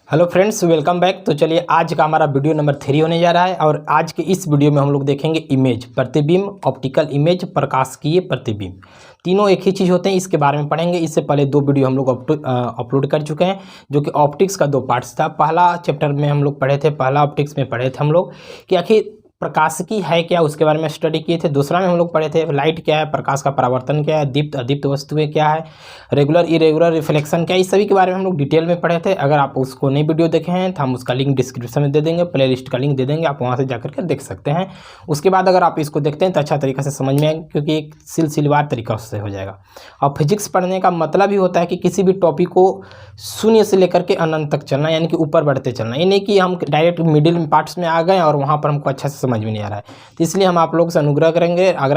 Hello friends, welcome back. तो चलिए आज का हमारा वीडियो नंबर 3 होने जा रहा है और आज के इस वीडियो में हम लोग देखेंगे इमेज, प्रतिबिंब, ऑप्टिकल इमेज, प्रकाशिकीय प्रतिबिंब। तीनों एक ही चीज़ होते हैं, इसके बारे में पढ़ेंगे। इससे पहले 2 वीडियो हम लोग अपलोड कर चुके हैं जो कि ऑप्टिक्स का 2 पार्ट्स था। पहला चैप्टर में हम लोग पढ़े थे, पहला ऑप्टिक्स में पढ़े थे हम लोग कि आखिर प्रकाशिकी है क्या, उसके बारे में स्टडी किए थे। दूसरा में हम लोग पढ़े थे लाइट क्या है, प्रकाश का परावर्तन क्या है, दीप्त अदीप्त वस्तुएं क्या है, रेगुलर इरेगुलर रिफ्लेक्शन क्या है, इस सभी के बारे में हम लोग डिटेल में पढ़े थे। अगर आप उसको नई वीडियो देखे हैं तो हम उसका लिंक डिस्क्रिप्शन में दे देंगे, प्ले लिस्ट का लिंक दे देंगे, आप वहाँ से जाकर के देख सकते हैं। उसके बाद अगर आप इसको देखते हैं तो अच्छा तरीक़ा से समझ में आएगा, क्योंकि एक सिलसिलेवार तरीका से हो जाएगा। और फिजिक्स पढ़ने का मतलब ही होता है कि किसी भी टॉपिक को शून्य से लेकर के अनंत तक चलना, यानी कि ऊपर बढ़ते चलना। ये नहीं कि हम डायरेक्ट मिडिल पार्ट्स में आ गए और वहाँ पर हमको अच्छा से समझ में नहीं आ रहा है। तो इसलिए हम आप लोग से आग्रह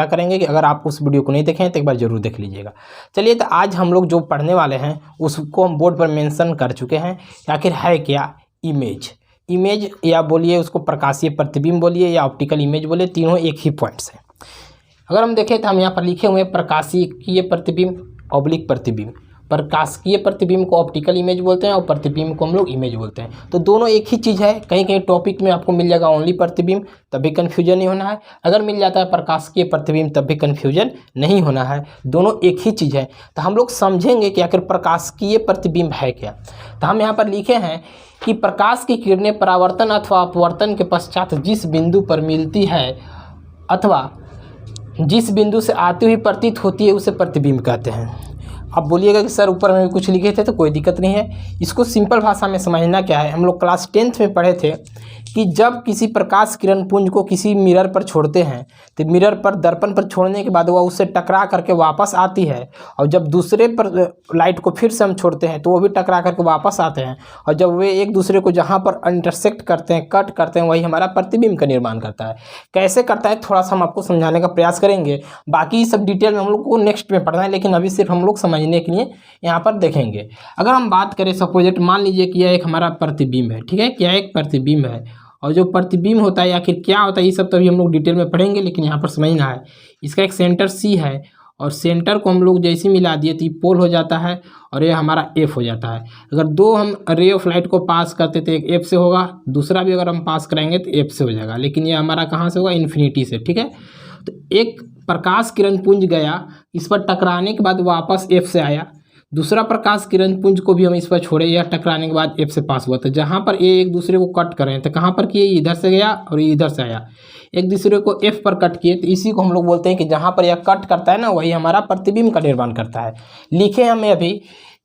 करेंगे कि अगर आप उस वीडियो को नहीं देखें तो एक बार जरूर देख लीजिएगा। चलिए, तो आज हम लोग जो पढ़ने वाले हैं उसको हम बोर्ड पर मेंशन कर चुके हैं। आखिर है क्या इमेज। इमेज या बोलिए उसको प्रकाशीय प्रतिबिंब बोलिए या ऑप्टिकल इमेज बोलिए, तीनों एक ही पॉइंट्स हैं। अगर हम देखें तो हम यहाँ पर लिखे हुए हैं प्रकाशिकीय प्रतिबिंब, ऑब्लिक प्रतिबिंब। प्रकाशिकीय प्रतिबिंब को ऑप्टिकल इमेज बोलते हैं और प्रतिबिंब को हम लोग इमेज बोलते हैं। तो दोनों एक ही चीज़ है। कहीं कहीं टॉपिक में आपको मिल जाएगा ओनली प्रतिबिंब, तब भी कन्फ्यूजन नहीं होना है। अगर मिल जाता है प्रकाशिकीय प्रतिबिंब, तब भी कन्फ्यूजन नहीं होना है। दोनों एक ही चीज़ है। तो हम लोग समझेंगे कि आखिर प्रकाशिकीय प्रतिबिंब है क्या। तो हम यहाँ पर लिखे हैं कि प्रकाश की किरणें परावर्तन अथवा अपवर्तन के पश्चात जिस बिंदु पर मिलती है अथवा जिस बिंदु से आती हुई प्रतीत होती है उसे प्रतिबिंब कहते हैं। अब बोलिएगा कि सर ऊपर में भी कुछ लिखे थे, तो कोई दिक्कत नहीं है। इसको सिंपल भाषा में समझना क्या है, हम लोग क्लास 10th में पढ़े थे कि जब किसी प्रकाश किरण पुंज को किसी मिरर पर छोड़ते हैं तो मिरर पर दर्पण पर छोड़ने के बाद वह उससे टकरा करके वापस आती है, और जब दूसरे पर लाइट को फिर से हम छोड़ते हैं तो वो भी टकरा करके वापस आते हैं, और जब वे एक दूसरे को जहाँ पर इंटरसेक्ट करते हैं, कट करते हैं, वही हमारा प्रतिबिंब का निर्माण करता है। कैसे करता है थोड़ा सा हम आपको समझाने का प्रयास करेंगे। बाकी सब डिटेल में हम लोग को नेक्स्ट में पढ़ना है, लेकिन अभी सिर्फ हम लोग समझने के लिए यहाँ पर देखेंगे। अगर हम बात करें सपोजिट, मान लीजिए कि यह एक हमारा प्रतिबिंब है, ठीक है, क्या एक प्रतिबिंब है। और जो प्रतिबिंब होता है आखिर क्या होता है, ये सब तो अभी हम लोग डिटेल में पढ़ेंगे, लेकिन यहाँ पर समझना है। इसका एक सेंटर सी है और सेंटर को हम लोग जैसे मिला दिए तो ये पोल हो जाता है और ये हमारा एफ हो जाता है। अगर दो हम रे ऑफ लाइट को पास करते थे, एक एफ से होगा, दूसरा भी अगर हम पास कराएंगे तो एफ से हो जाएगा, लेकिन ये हमारा कहाँ से होगा, इन्फिनिटी से, ठीक है। तो एक प्रकाश किरण पुंज गया, इस पर टकराने के बाद वापस एफ से आया। दूसरा प्रकाश किरण पुंज को भी हम इस पर छोड़े, यह टकराने के बाद एफ से पास हुआ। तो जहाँ पर ये एक दूसरे को कट करें तो कहाँ पर किए, इधर से गया और ये इधर से आया, एक दूसरे को एफ पर कट किए, तो इसी को हम लोग बोलते हैं कि जहाँ पर यह कट करता है ना, वही हमारा प्रतिबिंब का निर्माण करता है। लिखे हमें अभी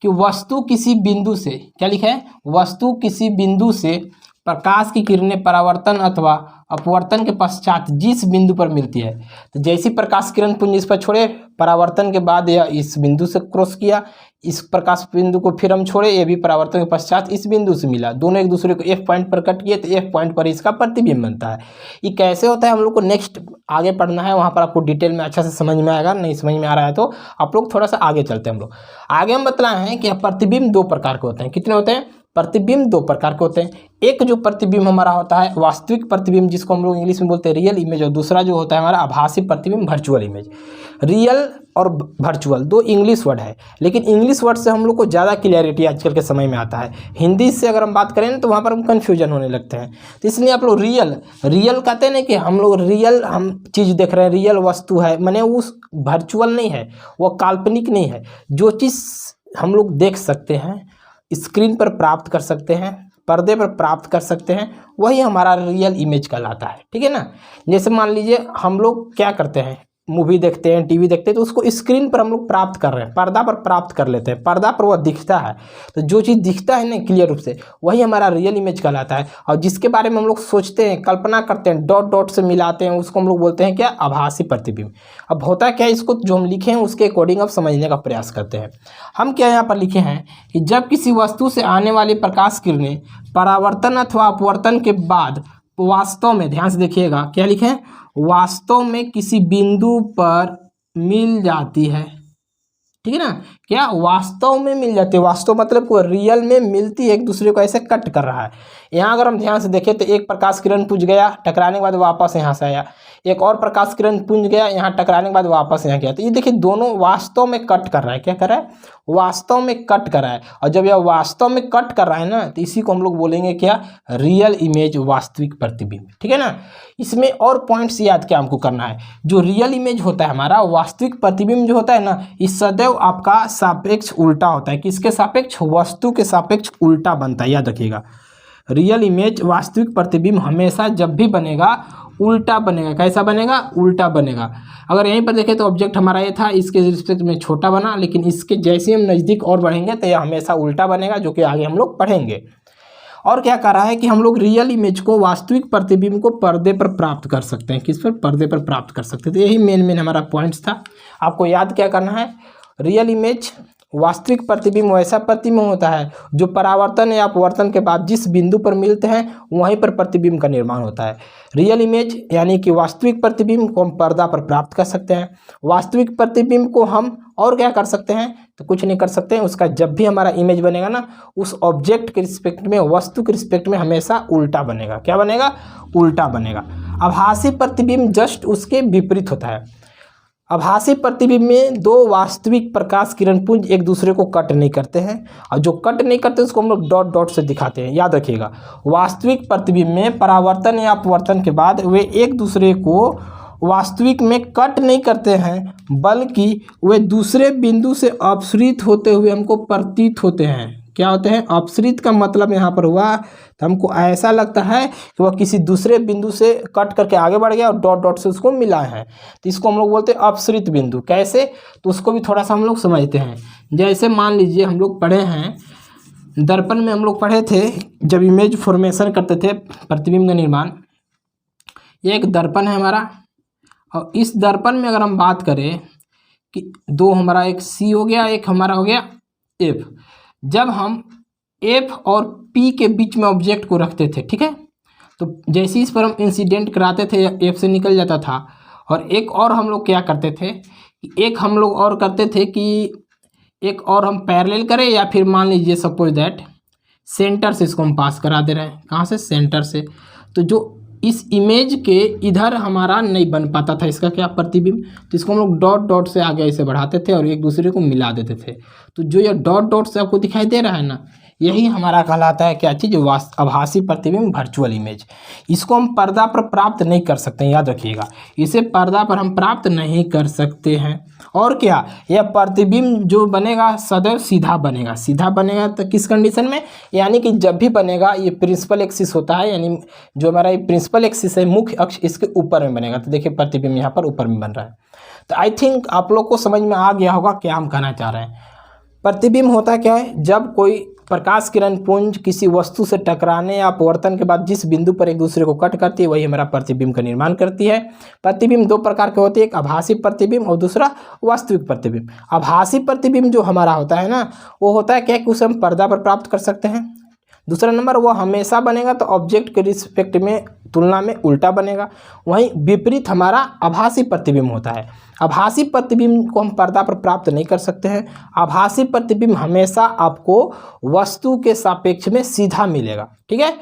कि वस्तु किसी बिंदु से, क्या लिखा है, वस्तु किसी बिंदु से प्रकाश की किरणें परावर्तन अथवा अपवर्तन के पश्चात जिस बिंदु पर मिलती है, तो जैसी प्रकाश किरण पुंज इस पर छोड़े, परावर्तन के बाद या इस बिंदु से क्रॉस किया, इस प्रकाश बिंदु को फिर हम छोड़े, ये भी परावर्तन के पश्चात इस बिंदु से मिला, दोनों एक दूसरे को एफ पॉइंट पर कट किए, तो एफ पॉइंट पर इसका प्रतिबिंब बनता है। ये कैसे होता है हम लोग को नेक्स्ट आगे पढ़ना है, वहाँ पर आपको डिटेल में अच्छा से समझ में आएगा। नहीं समझ में आ रहा है तो आप लोग थोड़ा सा आगे चलते हैं। हम लोग आगे हम बतलाए हैं कि प्रतिबिंब 2 प्रकार के होते हैं। कितने होते हैं, प्रतिबिंब 2 प्रकार के होते हैं। एक जो प्रतिबिंब हमारा होता है वास्तविक प्रतिबिंब, जिसको हम लोग इंग्लिश में बोलते हैं रियल इमेज, और दूसरा जो होता है हमारा आभासी प्रतिबिंब, वर्चुअल इमेज। रियल और वर्चुअल 2 इंग्लिश वर्ड है, लेकिन इंग्लिश वर्ड से हम लोग को ज़्यादा क्लियरिटी आजकल के समय में आता है। हिंदी से अगर हम बात करें तो वहाँ पर हम कन्फ्यूजन होने लगते हैं। तो इसलिए आप लोग रियल कहते हैं ना, कि हम लोग रियल हम चीज़ देख रहे हैं, रियल वस्तु है, माने उस वर्चुअल नहीं है, वो काल्पनिक नहीं है। जो चीज़ हम लोग देख सकते हैं, स्क्रीन पर प्राप्त कर सकते हैं, पर्दे पर प्राप्त कर सकते हैं, वही हमारा रियल इमेज कहलाता है, ठीक है ना। जैसे मान लीजिए हम लोग क्या करते हैं, मूवी देखते हैं, टीवी देखते हैं, तो उसको स्क्रीन पर हम लोग प्राप्त कर रहे हैं, पर्दा पर प्राप्त कर लेते हैं, पर्दा पर वह दिखता है। तो जो चीज़ दिखता है ना क्लियर रूप से, वही हमारा रियल इमेज कहलाता है। और जिसके बारे में हम लोग सोचते हैं, कल्पना करते हैं, डॉट डॉट से मिलाते हैं, उसको हम लोग बोलते हैं क्या, आभासी प्रतिबिंब। अब होता क्या है, इसको जो हम लिखे हैं उसके अकॉर्डिंग अब समझने का प्रयास करते हैं। हम क्या यहाँ पर लिखे हैं कि जब किसी वस्तु से आने वाली प्रकाश किरणें परावर्तन अथवा अपवर्तन के बाद वास्तव में, ध्यान से देखिएगा, क्या लिखे हैं, वास्तव में किसी बिंदु पर मिल जाती है, ठीक है ना। क्या वास्तव में मिल जाती है, वास्तव मतलब को रियल में मिलती है, एक दूसरे को ऐसे कट कर रहा है। यहाँ अगर हम ध्यान से देखें तो एक प्रकाश किरण पुंज गया, टकराने के बाद वापस यहाँ से आया, एक और प्रकाश किरण पुंज गया, यहाँ टकराने के बाद वापस यहाँ गया। तो ये देखिए दोनों वास्तव में कट कर रहा है। क्या कर रहा है? वास्तव में कट कर रहा है। और जब यह वास्तव में कट कर रहा है ना, तो इसी को हम लोग बोलेंगे क्या? रियल इमेज, वास्तविक प्रतिबिंब। ठीक है ना। इसमें और पॉइंट्स याद क्या हमको करना है। जो रियल इमेज होता है हमारा, वास्तविक प्रतिबिंब जो होता है ना, इस सदैव आपका सापेक्ष उल्टा होता है। किसके सापेक्ष? वस्तु के सापेक्ष उल्टा बनता है, याद रखिएगा। रियल इमेज, वास्तविक प्रतिबिंब हमेशा जब भी बनेगा उल्टा बनेगा। कैसा बनेगा? उल्टा बनेगा। अगर यहीं पर देखें तो ऑब्जेक्ट हमारा ये था, इसके रिस्पेक्ट में छोटा बना, लेकिन इसके जैसे हम नज़दीक और बढ़ेंगे तो यह हमेशा उल्टा बनेगा, जो कि आगे हम लोग पढ़ेंगे। और क्या कर रहा है कि हम लोग रियल इमेज को, वास्तविक प्रतिबिंब को पर्दे पर प्राप्त कर सकते हैं। किस पर? पर्दे पर प्राप्त कर सकते हैं। तो यही मेन हमारा पॉइंट्स था। आपको याद क्या करना है? रियल इमेज, वास्तविक प्रतिबिंब वैसा प्रतिबिंब होता है जो परावर्तन या अपवर्तन के बाद जिस बिंदु पर मिलते हैं वहीं पर प्रतिबिंब का निर्माण होता है। रियल इमेज यानी कि वास्तविक प्रतिबिंब को हम पर्दा पर प्राप्त कर सकते हैं। वास्तविक प्रतिबिंब को हम और क्या कर सकते हैं? तो कुछ नहीं कर सकते हैं। उसका जब भी हमारा इमेज बनेगा ना, उस ऑब्जेक्ट के रिस्पेक्ट में, वस्तु के रिस्पेक्ट में हमेशा उल्टा बनेगा। क्या बनेगा? उल्टा बनेगा। आभासी प्रतिबिंब जस्ट उसके विपरीत होता है। आभासी प्रतिबिंब में दो वास्तविक प्रकाश किरण पुंज एक दूसरे को कट नहीं करते हैं, और जो कट नहीं करते उसको हम लोग डॉट डॉट से दिखाते हैं। याद रखिएगा, वास्तविक प्रतिबिंब में परावर्तन या अपवर्तन के बाद वे एक दूसरे को वास्तविक में कट नहीं करते हैं, बल्कि वे दूसरे बिंदु से अपसृत होते हुए हमको प्रतीत होते हैं। क्या होते हैं? अपसृत का मतलब यहाँ पर हुआ तो हमको ऐसा लगता है कि वह किसी दूसरे बिंदु से कट करके आगे बढ़ गया और डॉट डॉट से उसको मिला है, तो इसको हम लोग बोलते हैं अपसृत बिंदु। कैसे? तो उसको भी थोड़ा सा हम लोग समझते हैं। जैसे मान लीजिए हम लोग पढ़े हैं दर्पण में, हम लोग पढ़े थे जब इमेज फॉर्मेशन करते थे, प्रतिबिंब का निर्माण। ये एक दर्पण है हमारा, और इस दर्पण में अगर हम बात करें कि दो हमारा, एक सी हो गया, एक हमारा हो गया एफ। जब हम एफ और पी के बीच में ऑब्जेक्ट को रखते थे, ठीक है, तो जैसे इस पर हम इंसिडेंट कराते थे एफ से निकल जाता था। और एक और हम लोग क्या करते थे कि एक हम लोग और करते थे कि एक और हम पैरेलल करें, या फिर मान लीजिए सपोज दैट सेंटर से इसको हम पास करा दे रहे हैं। कहाँ से? सेंटर से। तो जो इस इमेज के इधर हमारा नहीं बन पाता था इसका क्या? प्रतिबिंब। तो इसको हम लोग डॉट डॉट से आगे ऐसे बढ़ाते थे और एक दूसरे को मिला देते थे। तो जो ये डॉट डॉट से आपको दिखाई दे रहा है ना, यही हमारा कहलाता है क्या चीज़? आभासी प्रतिबिंब, वर्चुअल इमेज। इसको हम पर्दा पर प्राप्त नहीं कर सकते हैं, याद रखिएगा। इसे पर्दा पर हम प्राप्त नहीं कर सकते हैं। और क्या? यह प्रतिबिंब जो बनेगा सदैव सीधा बनेगा। सीधा बनेगा तो किस कंडीशन में? यानी कि जब भी बनेगा, ये प्रिंसिपल एक्सिस होता है, यानी जो हमारा ये प्रिंसिपल एक्सिस है, मुख्य अक्ष, इसके ऊपर में बनेगा। तो देखिए प्रतिबिंब यहाँ पर ऊपर में बन रहा है। तो आई थिंक आप लोग को समझ में आ गया होगा क्या हम कहना चाह रहे हैं। प्रतिबिंब होता क्या है? जब कोई प्रकाश किरण पुंज किसी वस्तु से टकराने या अपवर्तन के बाद जिस बिंदु पर एक दूसरे को कट करती है, वही हमारा प्रतिबिंब का निर्माण करती है। प्रतिबिंब दो प्रकार के होते हैं, एक आभासी प्रतिबिंब और दूसरा वास्तविक प्रतिबिंब। आभासी प्रतिबिंब जो हमारा होता है ना, वो होता है क्या कि उसे हम पर्दा पर प्राप्त कर सकते हैं। दूसरा नंबर, वो हमेशा बनेगा तो ऑब्जेक्ट के रिस्पेक्ट में, तुलना में उल्टा बनेगा। वहीं विपरीत हमारा आभासी प्रतिबिंब होता है। आभासी प्रतिबिंब को हम पर्दा पर प्राप्त नहीं कर सकते हैं। आभासी प्रतिबिंब हमेशा आपको वस्तु के सापेक्ष में सीधा मिलेगा। ठीक है।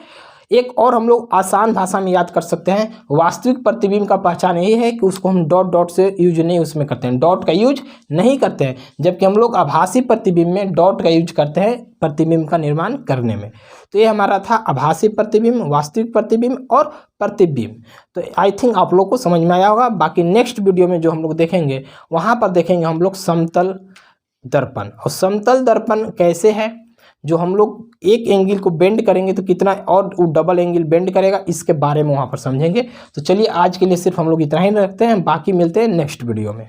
एक और हम लोग आसान भाषा में याद कर सकते हैं, वास्तविक प्रतिबिंब का पहचान यही है कि उसको हम डॉट डॉट से यूज नहीं उसमें करते हैं, डॉट का यूज नहीं करते हैं, जबकि हम लोग आभासी प्रतिबिंब में डॉट का यूज करते हैं प्रतिबिंब का निर्माण करने में। तो ये हमारा था आभासी प्रतिबिंब, वास्तविक प्रतिबिंब और प्रतिबिंब। तो आई थिंक आप लोग को समझ में आया होगा। बाकी नेक्स्ट वीडियो में जो हम लोग देखेंगे, वहाँ पर देखेंगे हम लोग समतल दर्पण। और समतल दर्पण कैसे है, जो हम लोग एक एंगल को बेंड करेंगे तो कितना और डबल एंगल बेंड करेगा, इसके बारे में वहाँ पर समझेंगे। तो चलिए आज के लिए सिर्फ हम लोग इतना ही रखते हैं, बाकी मिलते हैं नेक्स्ट वीडियो में।